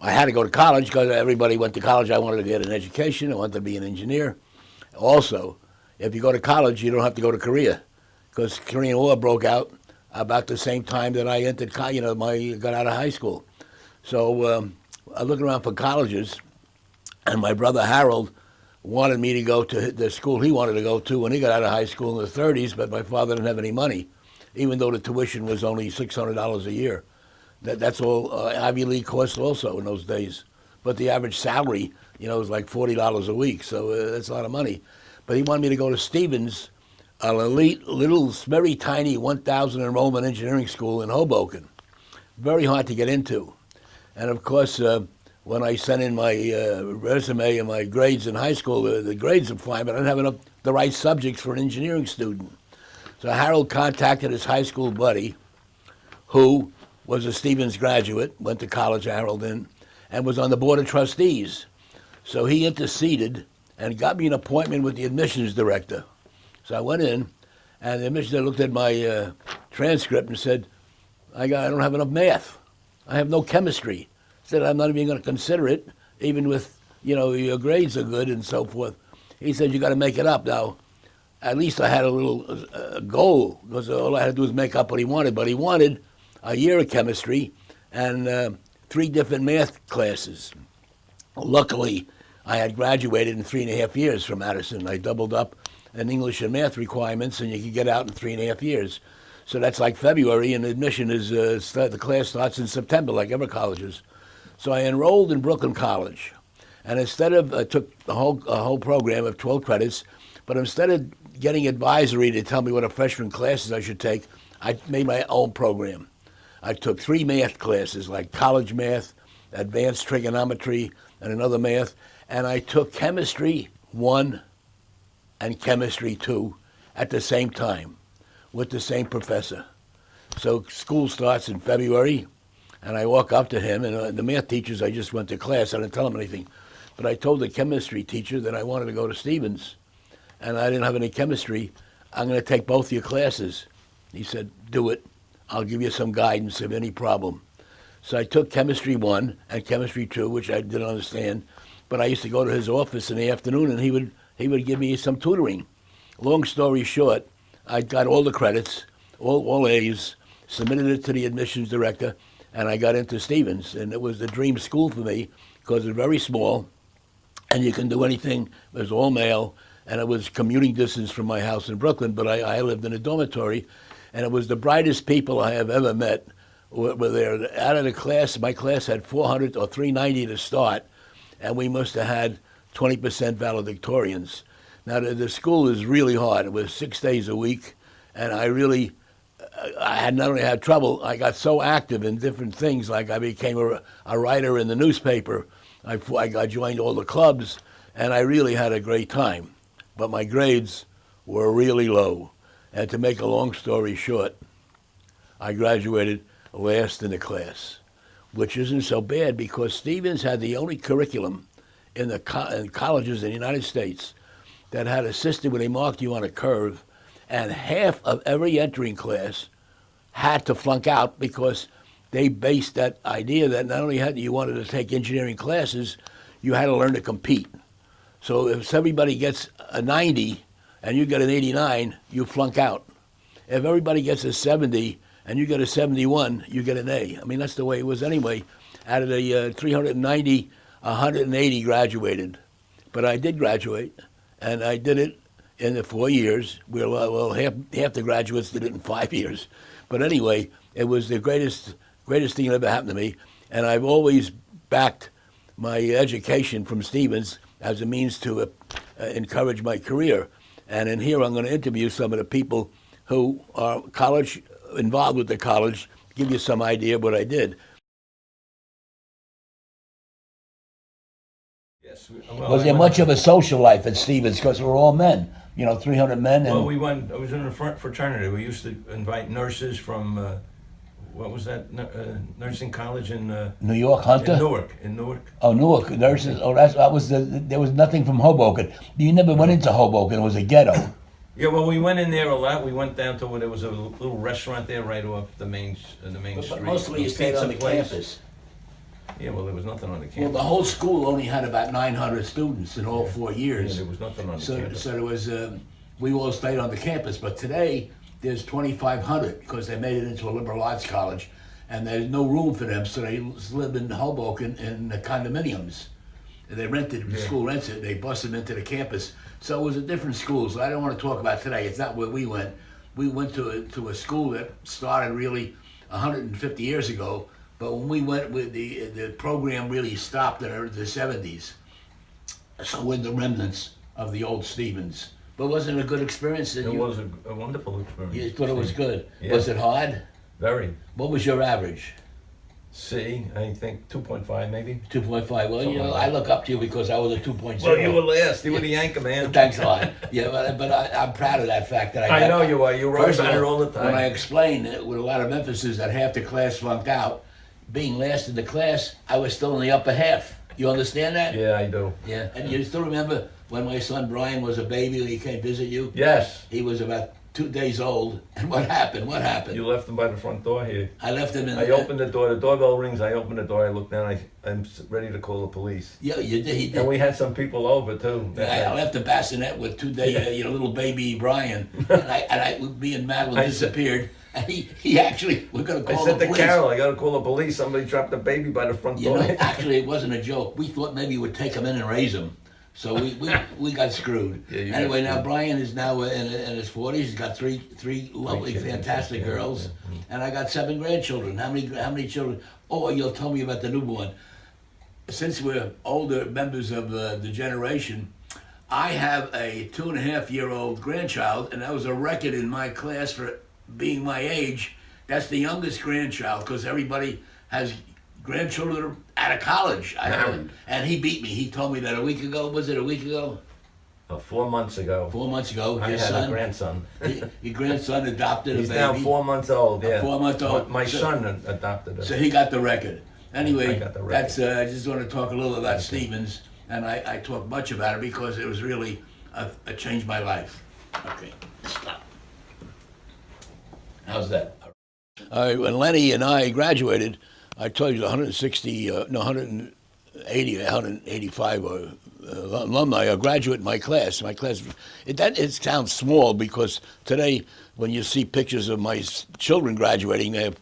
I had to go to college because everybody went to college. I wanted to get an education. I wanted to be an engineer. Also, if you go to college, you don't have to go to Korea because Korean War broke out about the same time that I entered, got out of high school. So I looked around for colleges, and my brother Harold wanted me to go to the school he wanted to go to when he got out of high school in the 30s, but my father didn't have any money, even though the tuition was only $600 a year. That's all Ivy League cost also in those days. But the average salary, was like $40 a week, so that's a lot of money. But he wanted me to go to Stevens, an elite, little, very tiny 1,000 enrollment engineering school in Hoboken. Very hard to get into. And of course, when I sent in my resume and my grades in high school, the grades were fine, but I didn't have the right subjects for an engineering student. So Harold contacted his high school buddy, who was a Stevens graduate, went to college, Harold, and was on the board of trustees. So he interceded and got me an appointment with the admissions director. So I went in, and the admissions director looked at my transcript and said, I don't have enough math. I have no chemistry. Said, I'm not even going to consider it, even with, your grades are good and so forth. He said, you got to make it up. Now, at least I had a little goal, because all I had to do was make up what he wanted. But he wanted a year of chemistry and 3 different math classes. Luckily, I had graduated in 3.5 years from Madison. I doubled up in English and math requirements, and you could get out in 3.5 years. So that's like February, and admission is, the class starts in September, like other colleges. So I enrolled in Brooklyn College, and instead of, I took a whole program of 12 credits, but instead of getting advisory to tell me what a freshman classes I should take, I made my own program. I took 3 math classes, like college math, advanced trigonometry, and another math, and I took chemistry 1 and chemistry 2 at the same time with the same professor. So school starts in February, and I walk up to him, and the math teachers, I just went to class. I didn't tell them anything. But I told the chemistry teacher that I wanted to go to Stevens, and I didn't have any chemistry. I'm going to take both your classes. He said, do it. I'll give you some guidance if any problem. So I took chemistry 1 and chemistry 2, which I didn't understand, but I used to go to his office in the afternoon, and he would give me some tutoring. Long story short, I got all the credits, all A's, submitted it to the admissions director, and I got into Stevens. And it was the dream school for me because it's very small, and you can do anything. It was all male, and it was commuting distance from my house in Brooklyn, but I lived in a dormitory, and it was the brightest people I have ever met were there. Out of the class, my class had 400 or 390 to start, and we must have had 20% valedictorians. Now, the school is really hard. It was 6 days a week, and I had not only had trouble, I got so active in different things, like I became a writer in the newspaper. I joined all the clubs, and I really had a great time. But my grades were really low. And to make a long story short, I graduated last in the class, which isn't so bad because Stevens had the only curriculum in colleges in the United States that had a system where they marked you on a curve, and half of every entering class had to flunk out because they based that idea that not only you wanted to take engineering classes, you had to learn to compete. So if everybody gets a 90 and you get an 89, you flunk out. If everybody gets a 70 and you get a 71, you get an A. I mean, that's the way it was anyway. Out of the 390, 180 graduated. But I did graduate, and I did it in the 4 years. Well, half the graduates did it in 5 years. But anyway, it was the greatest thing that ever happened to me. And I've always backed my education from Stevens as a means to encourage my career. And in here, I'm going to interview some of the people who are involved with the college, give you some idea of what I did. Yes. Was there much of a social life at Stevens? Because we're all men, 300 men. Well, I was in a fraternity. We used to invite nurses from, what was that, nursing college in New York, Hunter? In Newark. Oh, Newark, nurses. Oh, there was nothing from Hoboken. You never went into Hoboken. It was a ghetto. Yeah, well, we went in there a lot. We went down to where there was a little restaurant there right off the main street. But mostly you stayed on the campus. Yeah, well, there was nothing on the Well, campus. the whole school only had about 900 students in all 4 Yeah, years. there was nothing on the So, campus. so there was, we all stayed on the campus, but today there's 2,500 because they made it into a liberal arts college, and there's no room for them, so they live in Hoboken in the condominiums. They rented, the Yeah. school rents it, they bust them into the campus. So it was a different school, so I don't want to talk about today. It's not where we went. We went to a school that started really 150 years ago, but when we went, with the program really stopped in the 70s. So we're the remnants of the old Stevens. But wasn't it a good experience? It was a wonderful experience. You thought it was good. Yeah. Was it hard? Very. What was your average? C, I think 2.5 maybe. 2.5. Well, Something you know, like I that. look up to you because I was a 2.0. Well, you were last. You were the anchor man. Thanks a lot. Yeah, but I'm proud of that fact that I I got. know you are. You wrote First of about it all the time. When I explained it with a lot of emphasis that half the class flunked out, being last in the class, I was still in the upper half. You understand that? Yeah, I do. Yeah. And you still remember when my son Brian was a baby when he came visit you? Yes. He was about 2 days old. And what happened? What happened? You left him by the front door here. I left him in. I opened the door. The doorbell rings. I open the door. I look down. I'm ready to call the police. Yeah, you did. He did. And we had some people over too. I left the bassinet with 2 day, little baby Brian, and me and Madeline I said- disappeared. And he actually, we're gonna I call said the to police. Carol, I gotta call the police. Somebody dropped a baby by the front You door. know, actually, it wasn't a joke. We thought maybe we'd take him in and raise him. So we got screwed. Yeah, you got Anyway, now screwed. Brian is now in his 40s. He's got three lovely, kids, fantastic yeah, girls, yeah. and I got 7 grandchildren. How many children? Oh, you'll tell me about the newborn. Since we're older members of the generation, I have a 2.5-year-old grandchild, and that was a record in my class for being my age. That's the youngest grandchild because everybody has grandchildren that are out of college. Married. And he beat me. He told me that a week ago. Was it a week ago? 4 months ago, 4 months ago. I Your had son, a grandson. your grandson adopted He's a baby. now 4 months old. Yeah, 4 month old. My So- son adopted him. So he got the record. Anyway, I got the record. that's. I just want to talk a little about Stevens, and I talk much about it because it was really a changed my life. Okay, stop. How's that? When Lenny and I graduated, I told you 185 alumni are graduate in my class. It sounds small because today, when you see pictures of my children graduating, they have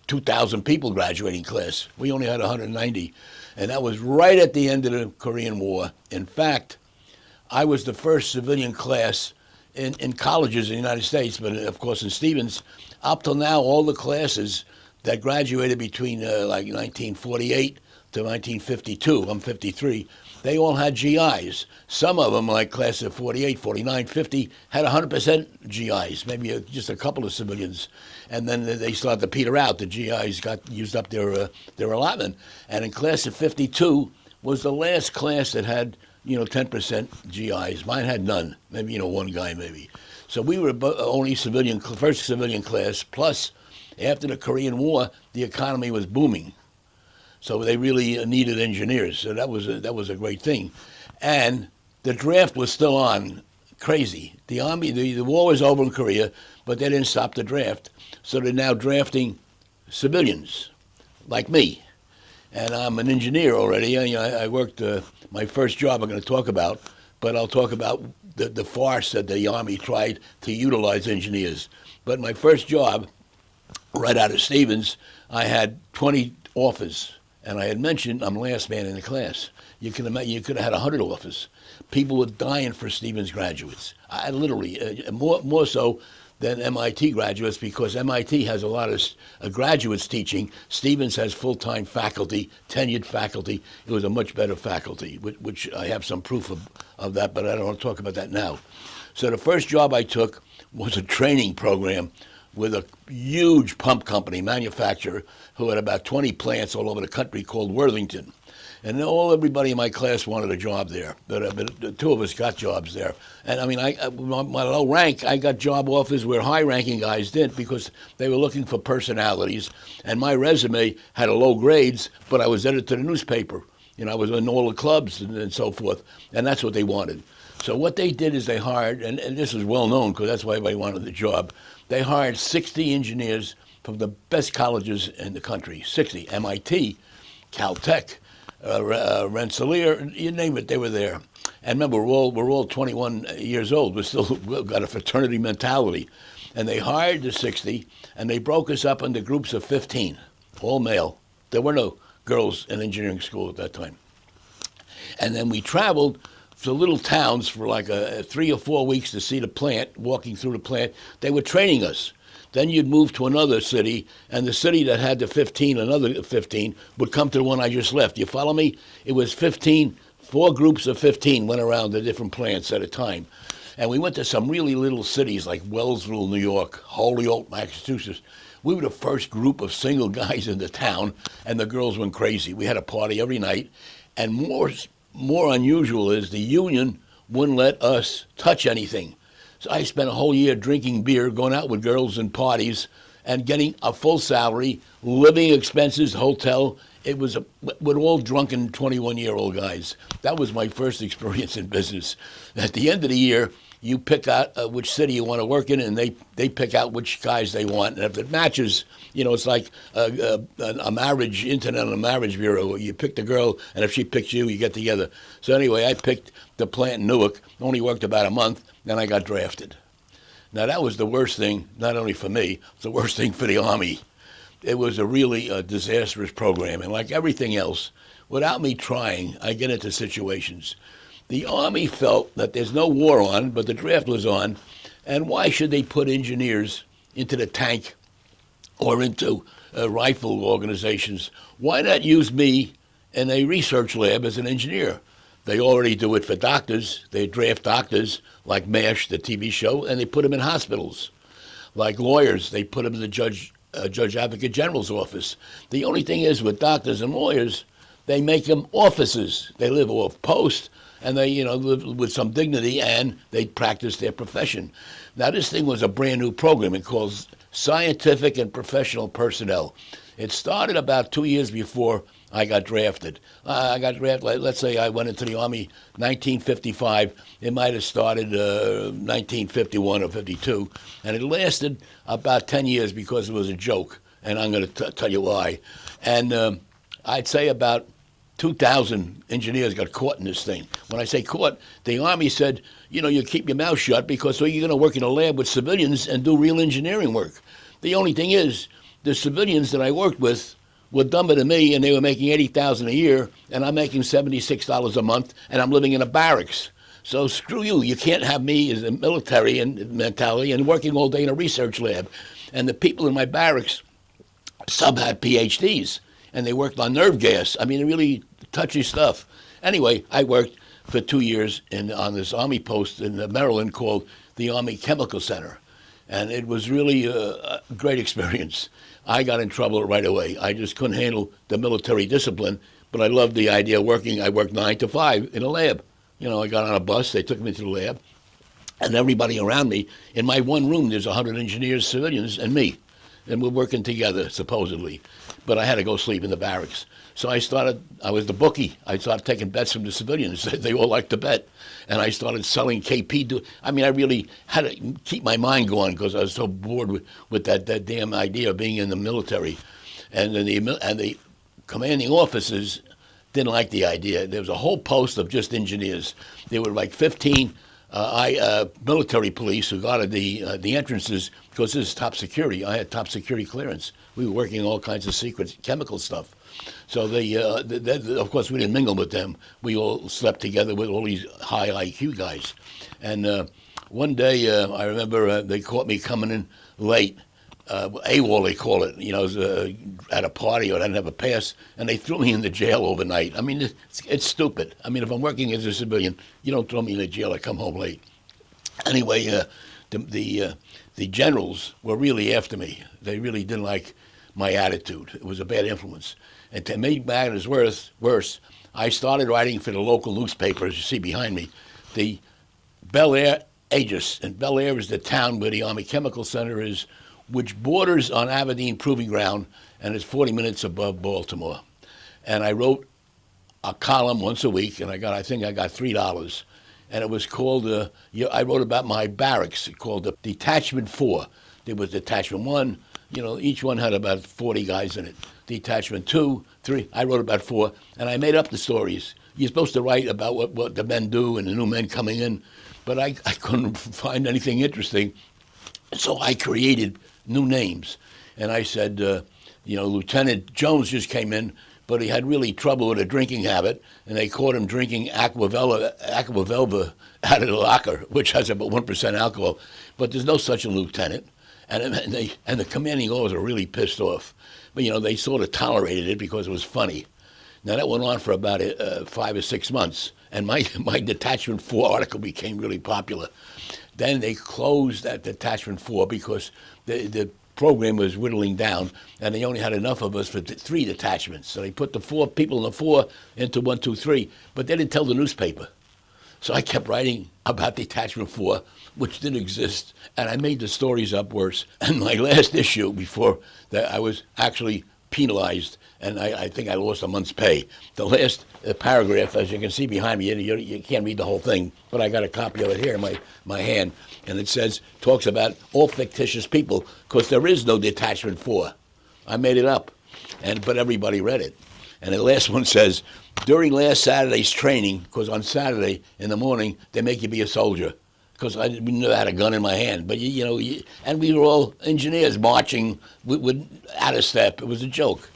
2,000 people graduating class. We only had 190, and that was right at the end of the Korean War. In fact, I was the first civilian class in colleges in the United States, but of course in Stevens. Up till now, all the classes that graduated between like 1948 to 1952, I'm 53, they all had GIs. Some of them, like class of 48, 49, 50, had 100% GIs, maybe just a couple of civilians. And then they started to peter out. The GIs got used up their allotment. And in class of 52 was the last class that had 10% GIs. Mine had none. Maybe one guy maybe. So we were only first civilian class. Plus, after the Korean War, the economy was booming. So they really needed engineers. So that was a great thing. And the draft was still on, crazy. The army, the war was over in Korea, but they didn't stop the draft. So they're now drafting civilians, like me. And I'm an engineer already. I worked, my first job I'm going to talk about, but I'll talk about the farce that the Army tried to utilize engineers. But my first job, right out of Stevens, I had 20 offers. And I had mentioned I'm last man in the class. You could have had 100 offers. People were dying for Stevens graduates. I literally, more so than MIT graduates, because MIT has a lot of graduates teaching. Stevens has full-time faculty, tenured faculty. It was a much better faculty, which I have some proof of that, but I don't want to talk about that now. So the first job I took was a training program with a huge pump company, manufacturer, who had about 20 plants all over the country called Worthington. And everybody in my class wanted a job there, but the two of us got jobs there. And I mean, my low rank, I got job offers where high-ranking guys didn't because they were looking for personalities. And my resume had low grades, but I was editor of the newspaper. I was in all the clubs and so forth, and that's what they wanted. So what they did is they hired, and this was well known because that's why everybody wanted the job, they hired 60 engineers from the best colleges in the country, 60. MIT Caltech, Rensselaer, you name it, they were there. And remember, we're all 21 years old. We've got a fraternity mentality. And they hired the 60, and they broke us up into groups of 15, all male. There were no girls in engineering school at that time. And then we traveled to little towns for like 3 or 4 weeks to see the plant, walking through the plant. They were training us. Then you'd move to another city, and the city that had the 15, another 15, would come to the one I just left. You follow me? It was 15, 4 groups of 15 went around the different plants at a time. And we went to some really little cities like Wellsville, New York, Holyoke, Massachusetts. We were the first group of single guys in the town, and the girls went crazy. We had a party every night. And more unusual is the union wouldn't let us touch anything. So I spent a whole year drinking beer, going out with girls and parties, and getting a full salary, living expenses, hotel. It was with all drunken 21-year-old guys. That was my first experience in business. At the end of the year, you pick out which city you want to work in, and they pick out which guys they want. And if it matches, it's like a marriage, internet on a marriage bureau. You pick the girl, and if she picks you, you get together. So anyway, I picked the plant in Newark, only worked about a month, then I got drafted. Now that was the worst thing, not only for me, it's the worst thing for the Army. It was a really disastrous program, and like everything else, without me trying, I get into situations. The Army felt that there's no war on, but the draft was on, and why should they put engineers into the tank or into rifle organizations? Why not use me in a research lab as an engineer? They already do it for doctors. They draft doctors, like MASH, the TV show, and they put them in hospitals. Like lawyers, they put them in the Judge Advocate General's office. The only thing is with doctors and lawyers, they make them officers. They live off post, and they live with some dignity, and they practice their profession. Now this thing was a brand new program. It calls Scientific and Professional Personnel. It started about 2 years before I got drafted. Let's say I went into the Army 1955. It might have started 1951 or 52, and it lasted about 10 years because it was a joke, and I'm going to tell you why. And I'd say about 2,000 engineers got caught in this thing. When I say caught, the Army said, you keep your mouth shut because you're going to work in a lab with civilians and do real engineering work. The only thing is, the civilians that I worked with were dumber than me, and they were making $80,000 a year, and I'm making $76 a month, and I'm living in a barracks. So screw you. You can't have me as a military and mentality and working all day in a research lab. And the people in my barracks, some had PhDs, and they worked on nerve gas. I mean, really touchy stuff. Anyway, I worked for 2 years on this Army post in Maryland called the Army Chemical Center. And it was really a great experience. I got in trouble right away. I just couldn't handle the military discipline, but I loved the idea of working. I worked 9 to 5 in a lab. I got on a bus, they took me to the lab, and everybody around me, in my one room, there's 100 engineers, civilians, and me. And we're working together, supposedly. But I had to go sleep in the barracks. So I was the bookie. I started taking bets from the civilians. They all liked to bet. And I started selling KP. I really had to keep my mind going because I was so bored with that damn idea of being in the military. And the commanding officers didn't like the idea. There was a whole post of just engineers. There were like 15 military police who guarded the entrances because this is top security. I had top security clearance. We were working on all kinds of secret chemical stuff. So of course, we didn't mingle with them. We all slept together with all these high IQ guys. And one day, I remember they caught me coming in late. AWOL, they call it. I was at a party or I didn't have a pass, and they threw me in the jail overnight. It's stupid. If I'm working as a civilian, you don't throw me in the jail. I come home late. Anyway, the generals were really after me. They really didn't like my attitude. It was a bad influence. And to make matters worse, I started writing for the local newspaper, as you see behind me, the Bel Air Aegis. And Bel Air is the town where the Army Chemical Center is, which borders on Aberdeen Proving Ground and is 40 minutes above Baltimore. And I wrote a column once a week, and I think I got $3. And it was called, I wrote about my barracks, called the Detachment 4. There was Detachment 1, each one had about 40 guys in it. detachment 2, 3. I wrote about 4, and I made up the stories. You're supposed to write about what the men do and the new men coming in, but I couldn't find anything interesting. So I created new names. And I said, Lieutenant Jones just came in, but he had really trouble with a drinking habit, and they caught him drinking Aquavelva out of the locker, which has about 1% alcohol. But there's no such a lieutenant. And the commanding officer were really pissed off. But, they sort of tolerated it because it was funny. Now, that went on for about 5 or 6 months, and my Detachment 4 article became really popular. Then they closed that Detachment 4 because the program was whittling down, and they only had enough of us for 3 detachments. So they put the 4 people in the 4 into 1, 2, 3, but they didn't tell the newspaper. So I kept writing about Detachment 4, which didn't exist, and I made the stories up worse. And my last issue, before that, I was actually penalized, and I think I lost a month's pay. The last paragraph, as you can see behind me, you can't read the whole thing, but I got a copy of it here in my hand, and it talks about all fictitious people, because there is no Detachment 4. I made it up, but everybody read it. And the last one says, during last Saturday's training, because on Saturday in the morning, they make you be a soldier, because I never had a gun in my hand. But, and we were all engineers marching with out of step. It was a joke.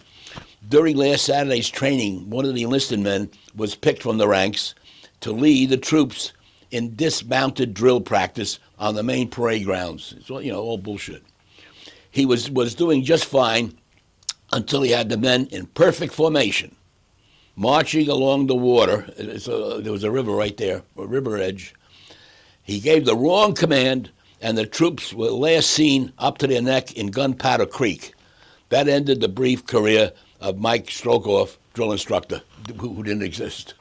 During last Saturday's training, one of the enlisted men was picked from the ranks to lead the troops in dismounted drill practice on the main parade grounds. It's all bullshit. He was doing just fine until he had the men in perfect formation, marching along the water. There was a river right there, a river edge. He gave the wrong command, and the troops were last seen up to their neck in Gunpowder Creek. That ended the brief career of Mike Strokoff, drill instructor, who didn't exist.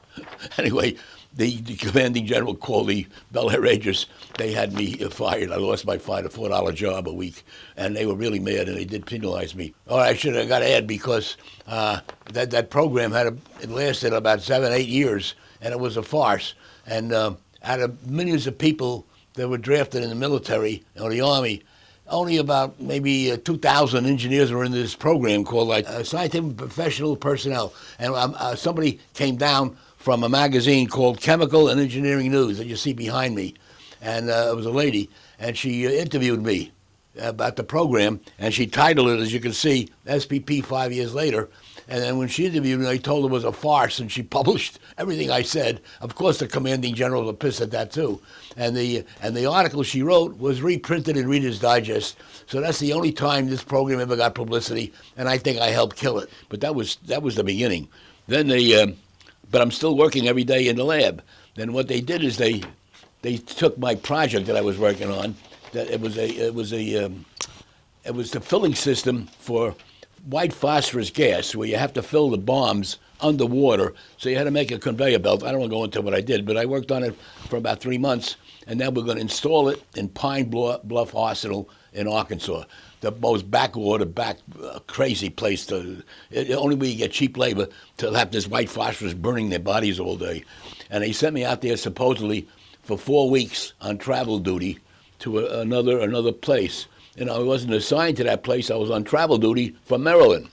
Anyway, the commanding general called the Bel Air Rangers. They had me fired. I lost my $4 job a week, and they were really mad, and they did penalize me. I should have got to add, because that program it lasted about 7, 8 years, and it was a farce. And out of millions of people that were drafted in the military or the Army, only about maybe 2,000 engineers were in this program called Scientific Professional Personnel. And somebody came down from a magazine called Chemical and Engineering News that you see behind me. And it was a lady, and she interviewed me about the program, and she titled it, as you can see, SPP 5 years later. And then when she interviewed me, I told her it was a farce, and she published everything I said. Of course, the commanding general was pissed at that too. And the article she wrote was reprinted in Reader's Digest. So that's the only time this program ever got publicity, and I think I helped kill it. But that was the beginning. Then but I'm still working every day in the lab. Then what they did is they took my project that I was working on. That it was the filling system for white phosphorus gas, where you have to fill the bombs underwater. So you had to make a conveyor belt. I don't want to go into what I did, but I worked on it for about 3 months, and now we're going to install it in Pine Bluff Arsenal in Arkansas, the most crazy place. The only way you get cheap labor to have this white phosphorus burning their bodies all day. And they sent me out there supposedly for 4 weeks on travel duty to another place. I wasn't assigned to that place. I was on travel duty from Maryland.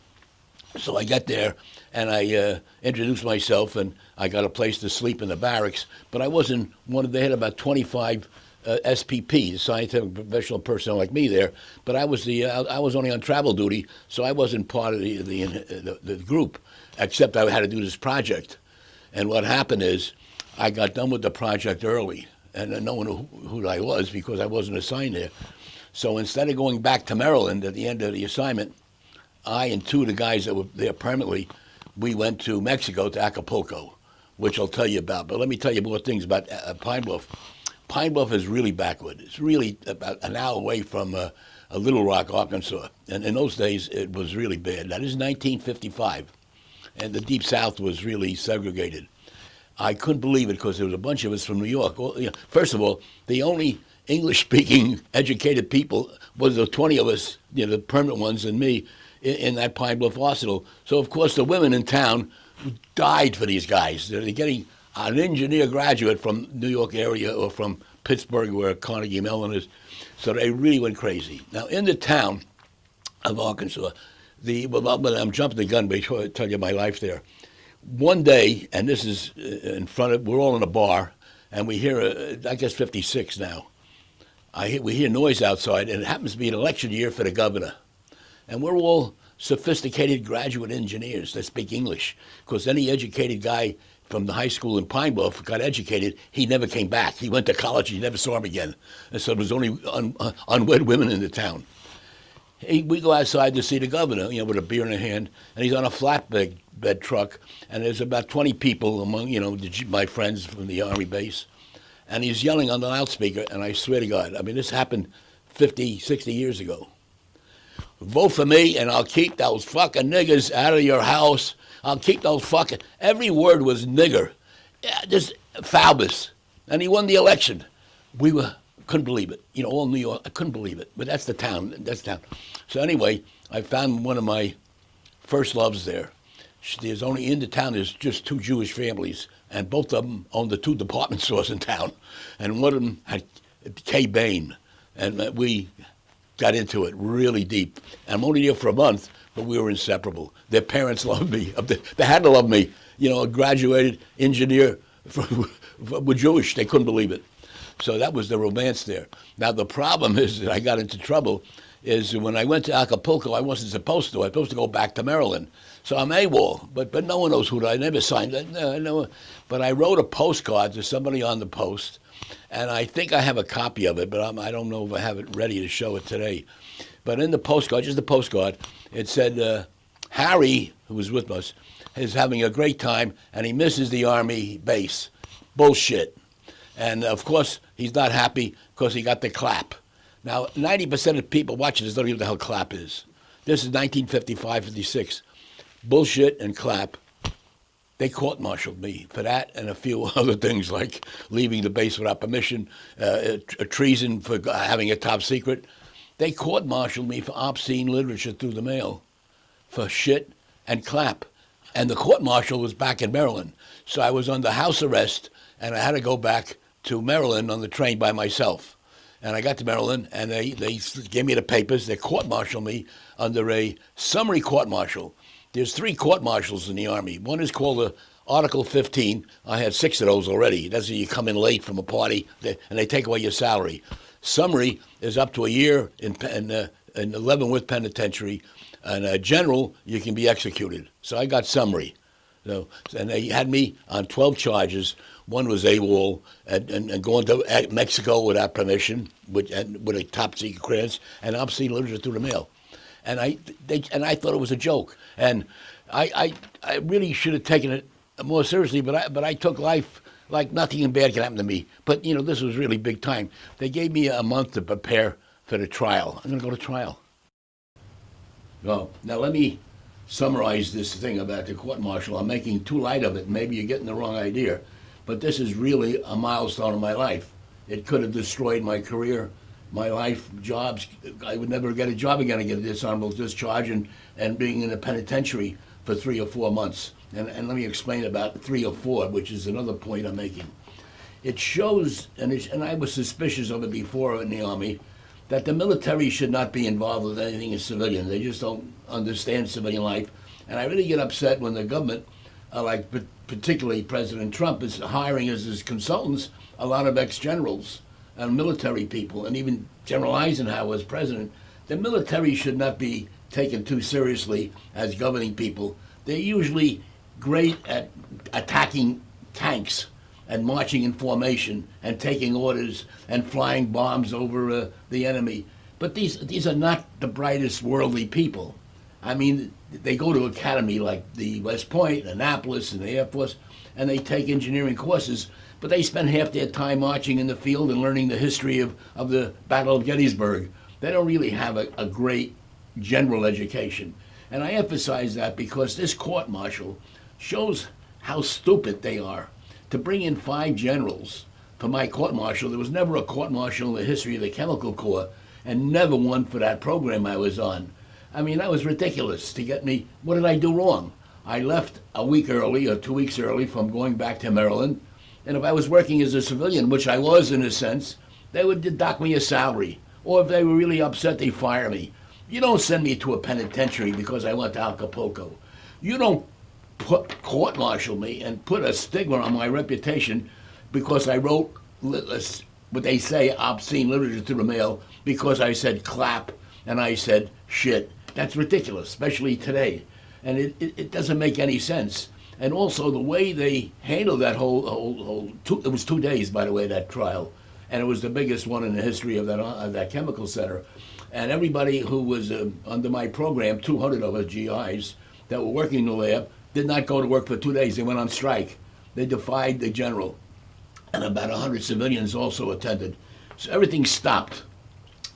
So I got there, and I introduced myself, and I got a place to sleep in the barracks. But I wasn't they had about 25 SPP, scientific professional personnel like me there. But I was only on travel duty, so I wasn't part of the group, except I had to do this project. And what happened is, I got done with the project early, and no one knew who I was because I wasn't assigned there. So instead of going back to Maryland at the end of the assignment, I and 2 of the guys that were there permanently, we went to Mexico, to Acapulco, which I'll tell you about. But let me tell you more things about Pine Bluff. Pine Bluff is really backward. It's really about an hour away from Little Rock, Arkansas. And in those days, it was really bad. That is 1955, and the Deep South was really segregated. I couldn't believe it because there was a bunch of us from New York. Well, first of all, the only English-speaking educated people was the 20 of us, the permanent ones and me, in that Pine Bluff Arsenal. So, of course, the women in town died for these guys. They're getting an engineer graduate from New York area or from Pittsburgh, where Carnegie Mellon is. So they really went crazy. Now, in the town of Arkansas, I'm jumping the gun before I tell you my life there. One day, and this is in front of, we're all in a bar, and we hear, I guess 56 now. We hear noise outside, and it happens to be an election year for the governor. And we're all sophisticated graduate engineers that speak English, because any educated guy from the high school in Pine Bluff got educated, he never came back. He went to college, he never saw him again. And so there was only unwed women in the town. We go outside to see the governor, with a beer in a hand, and he's on a flatbed truck, and there's about 20 people among, my friends from the Army base, and he's yelling on the loudspeaker, and I swear to God, I mean, this happened 50, 60 years ago. Vote for me, and I'll keep those fucking niggers out of your house. I'll keep those fucking, every word was nigger, just Faubus, and he won the election. Couldn't believe it. All New York, I couldn't believe it. But that's the town. So anyway, I found one of my first loves there. There's only in the town, there's just 2 Jewish families, and both of them owned the 2 department stores in town. And one of them had Kay Bain, and we got into it really deep. I'm only there for a month, but we were inseparable. Their parents loved me. They had to love me. A graduated engineer, were Jewish. They couldn't believe it. So that was the romance there. Now, the problem is that I got into trouble is when I went to Acapulco, I wasn't supposed to. I was supposed to go back to Maryland. So I'm AWOL, but no one knows who I never signed it. No. But I wrote a postcard to somebody on the post, and I think I have a copy of it, but I don't know if I have it ready to show it today. But in the postcard, just the postcard, it said, Harry, who was with us, is having a great time, and he misses the Army base. Bullshit. And, of course, he's not happy because he got the clap. Now, 90% of people watching this don't even know what the hell clap is. This is 1955, 56. Bullshit and clap. They court-martialed me for that and a few other things like leaving the base without permission, a treason for having a top secret. They court-martialed me for obscene literature through the mail, for shit and clap. And the court-martial was back in Maryland. So I was under house arrest, and I had to go back to Maryland on the train by myself. And I got to Maryland, and they gave me the papers. They court-martialed me under a summary court-martial. There's 3 court-martials in the Army. One is called Article 15. I had 6 of those already. That's when you come in late from a party, and they take away your salary. Summary is up to a year in Leavenworth Penitentiary. And general, you can be executed. So I got summary. So, and they had me on 12 charges. One was AWOL and going to Mexico without permission, with a top secret clearance, and obscene literature through the mail. And I thought it was a joke. And I really should have taken it more seriously, but I took life like nothing bad can happen to me. But this was really big time. They gave me a month to prepare for the trial. I'm going to go to trial. Well, now let me summarize this thing about the court-martial. I'm making too light of it. Maybe you're getting the wrong idea. But this is really a milestone in my life. It could have destroyed my career, my life, jobs. I would never get a job again. I get a dishonorable discharge and being in the penitentiary for 3 or 4 months. And let me explain about 3 or 4, which is another point I'm making. It shows, and I was suspicious of it before in the Army, that the military should not be involved with anything in civilian. They just don't understand civilian life. And I really get upset when the government, like particularly President Trump, is hiring as his consultants a lot of ex-generals and military people, and even General Eisenhower as president. The military should not be taken too seriously as governing people. They're usually great at attacking tanks and marching in formation and taking orders and flying bombs over the enemy. But these are not the brightest worldly people. I mean, they go to academy like the West Point, Annapolis, and the Air Force, and they take engineering courses, but they spend half their time marching in the field and learning the history of the Battle of Gettysburg. They don't really have a great general education. And I emphasize that because this court-martial shows how stupid they are. To bring in 5 generals for my court-martial, there was never a court-martial in the history of the Chemical Corps, and never one for that program I was on. I mean, that was ridiculous to get me. What did I do wrong? I left a week early or 2 weeks early from going back to Maryland, and if I was working as a civilian, which I was in a sense, they would deduct me a salary. Or if they were really upset, they'd fire me. You don't send me to a penitentiary because I went to Acapulco. You don't court-martial me and put a stigma on my reputation because I wrote what they say obscene literature through the mail because I said clap and I said shit. That's ridiculous, especially today. And it doesn't make any sense. And also the way they handled that it was 2 days, by the way, that trial. And it was the biggest one in the history of that chemical center. And everybody who was under my program, 200 of us GIs that were working in the lab, did not go to work for 2 days. They went on strike. They defied the general. And about 100 civilians also attended. So everything stopped.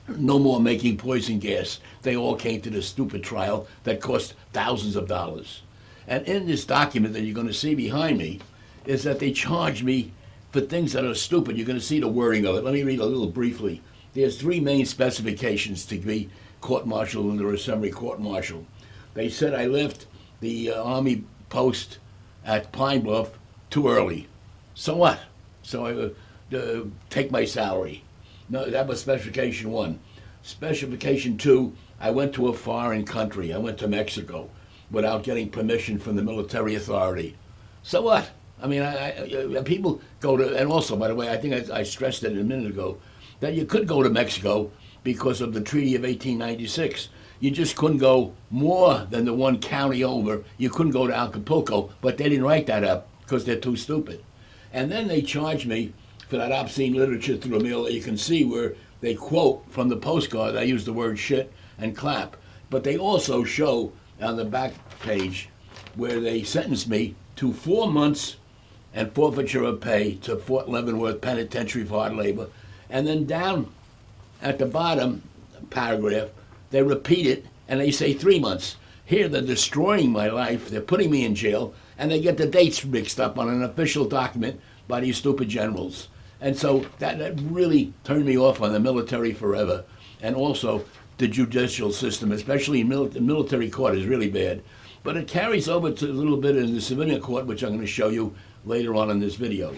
No more making poison gas. They all came to this stupid trial that cost thousands of dollars. And in this document that you're going to see behind me is that they charge me for things that are stupid. You're going to see the wording of it. Let me read a little briefly. There's 3 main specifications to be court-martialed under a summary court-martial. They said I left the Army post at Pine Bluff too early. So what? So I take my salary. No, that was specification 1. Specification 2, I went to a foreign country. I went to Mexico without getting permission from the military authority. So what? I mean, people go to, and also, by the way, I think I stressed it a minute ago, that you could go to Mexico because of the Treaty of 1896. You just couldn't go more than the 1 county over. You couldn't go to Acapulco, but they didn't write that up because they're too stupid. And then they charged me for that obscene literature through a mail that you can see where they quote from the postcard. I use the word shit and clap. But they also show on the back page where they sentenced me to 4 months and forfeiture of pay to Fort Leavenworth Penitentiary for hard labor. And then down at the bottom paragraph, they repeat it and they say 3 months. Here they're destroying my life. They're putting me in jail, and they get the dates mixed up on an official document by these stupid generals. And so that really turned me off on the military forever. And also the judicial system, especially the military court, is really bad. But it carries over to a little bit in the civilian court, which I'm going to show you later on in this video.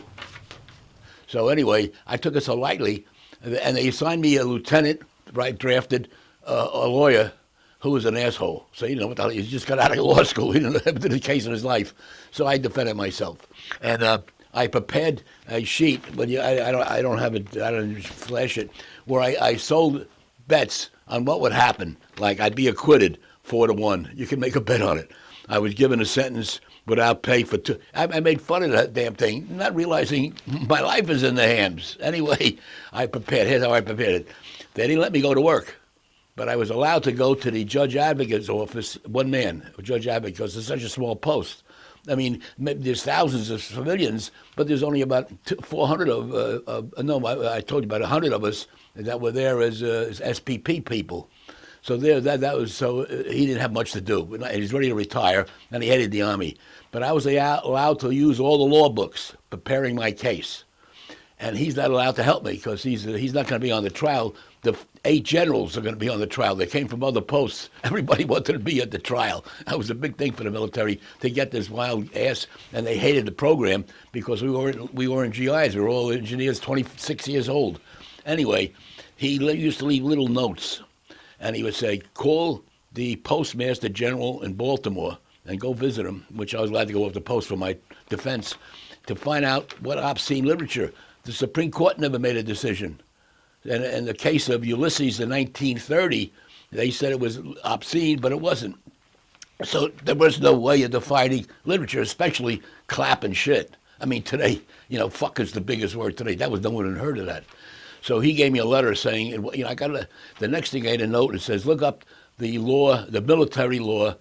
So anyway, I took it so lightly, and they assigned me a lieutenant, right, drafted a lawyer who was an asshole. So you know what the hell, he just got out of law school. He didn't have the case in his life. So I defended myself. And I prepared a sheet, but I don't have it, I don't flash it, where I sold bets on what would happen. Like I'd be acquitted 4-1. You can make a bet on it. I was given a sentence without pay for 2. I made fun of that damn thing, not realizing my life is in the hands. Anyway, I prepared. Here's how I prepared it. They didn't let me go to work, but I was allowed to go to the judge advocate's office, one man, a judge advocate, because it's such a small post. I mean, there's thousands of civilians, but there's only about 400 I told you about 100 of us that were there as SPP people. So that was so he didn't have much to do. He's ready to retire, and he headed the Army. But I was allowed to use all the law books preparing my case, and he's not allowed to help me because he's not going to be on the trial. The 8 generals are going to be on the trial. They came from other posts. Everybody wanted to be at the trial. That was a big thing for the military to get this wild ass, and they hated the program because we weren't GIs. We were all engineers, 26 years old. Anyway, he used to leave little notes, and he would say, call the postmaster general in Baltimore and go visit him, which I was allowed to go off the post for my defense, to find out what obscene literature. The Supreme Court never made a decision. And in the case of Ulysses in 1930, they said it was obscene, but it wasn't. So there was no way of defining literature, especially clap and shit. I mean, today, fuck is the biggest word today. No one had heard of that. So he gave me a letter saying, the next thing I had a note, it says, look up the law, the military law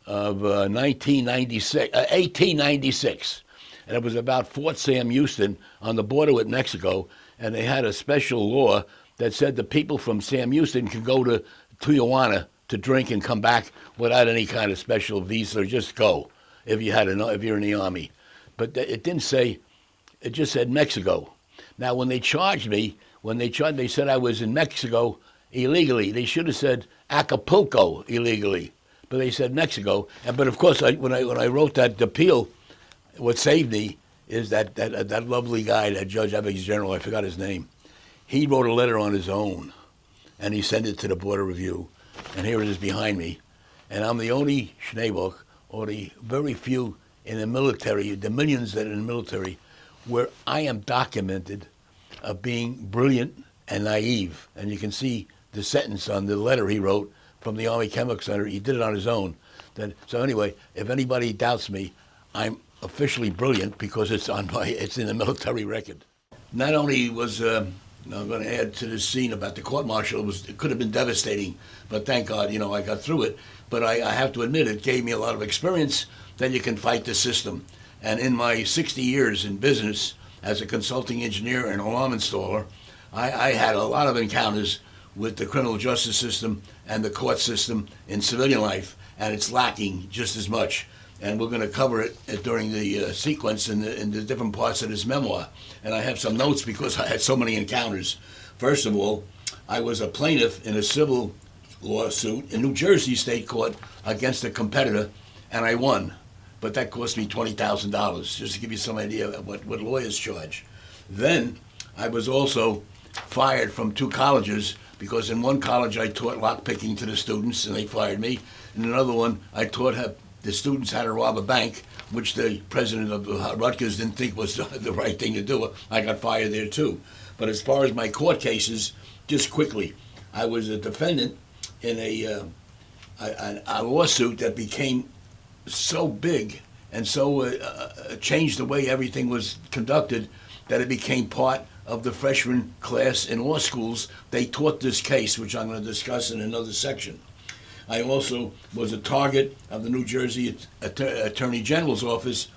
of 1896. And it was about Fort Sam Houston on the border with Mexico. And they had a special law that said the people from Sam Houston could go to Tijuana to drink and come back without any kind of special visa, or just go if you're in the Army. But it didn't say, it just said Mexico. Now, when they charged me, they said I was in Mexico illegally. They should have said Acapulco illegally, but they said Mexico. But of course, when I wrote that appeal, what saved me is that lovely guy, that Judge Advocate General, I forgot his name. He wrote a letter on his own, and he sent it to the Board of Review. and here it is behind me. And I'm the only Schnabolk, or the very few in the military, the millions that are in the military, where I am documented of being brilliant and naive. And you can see the sentence on the letter he wrote from the Army Chemical Center. He did it on his own. So anyway, if anybody doubts me, I'm officially brilliant because it's in the military record. Not only was I'm going to add to this scene about the court-martial. It could have been devastating, but thank God, I got through it. But I have to admit, it gave me a lot of experience. Then you can fight the system. And in my 60 years in business as a consulting engineer and alarm installer, I had a lot of encounters with the criminal justice system and the court system in civilian life, and it's lacking just as much. And we're going to cover it during the sequence in the different parts of this memoir. And I have some notes because I had so many encounters. First of all, I was a plaintiff in a civil lawsuit in New Jersey State Court against a competitor, and I won. But that cost me $20,000, just to give you some idea of what lawyers charge. Then I was also fired from 2 colleges because in one college I taught lockpicking to the students, and they fired me. In another one, I taught the students how to rob a bank, which the president of Rutgers didn't think was the right thing to do. I got fired there too. But as far as my court cases, just quickly, I was a defendant in a lawsuit that became so big and so changed the way everything was conducted that it became part of the freshman class in law schools. They taught this case, which I'm going to discuss in another section. I also was a target of the New Jersey Attorney General's office,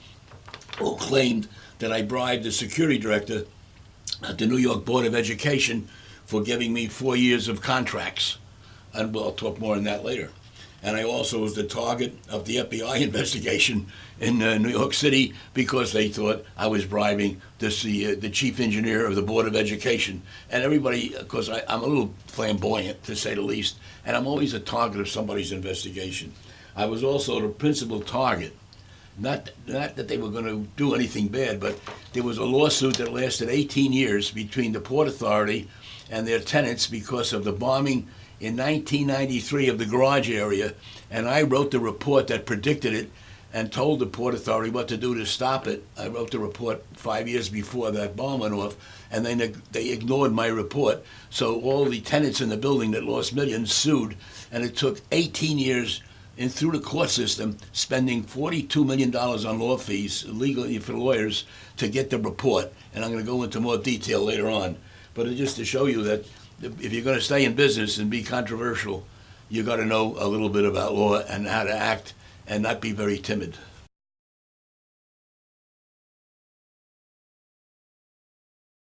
who claimed that I bribed the security director at the New York Board of Education for giving me 4 years of contracts. And I'll talk more on that later. And I also was the target of the FBI investigation in New York City because they thought I was bribing the chief engineer of the Board of Education. And everybody, because I'm a little flamboyant, to say the least, and I'm always a target of somebody's investigation. I was also the principal target. Not that they were going to do anything bad, but there was a lawsuit that lasted 18 years between the Port Authority and their tenants because of the bombing in 1993 of the garage area, and I wrote the report that predicted it and told the Port Authority what to do to stop it. I wrote the report 5 years before that bomb went off, and they ignored my report. So all the tenants in the building that lost millions sued, and it took 18 years through the court system, spending $42 million on law fees, legally for lawyers, to get the report. And I'm going to go into more detail later on. But it's just to show you that if you're going to stay in business and be controversial, you got to know a little bit about law and how to act and not be very timid.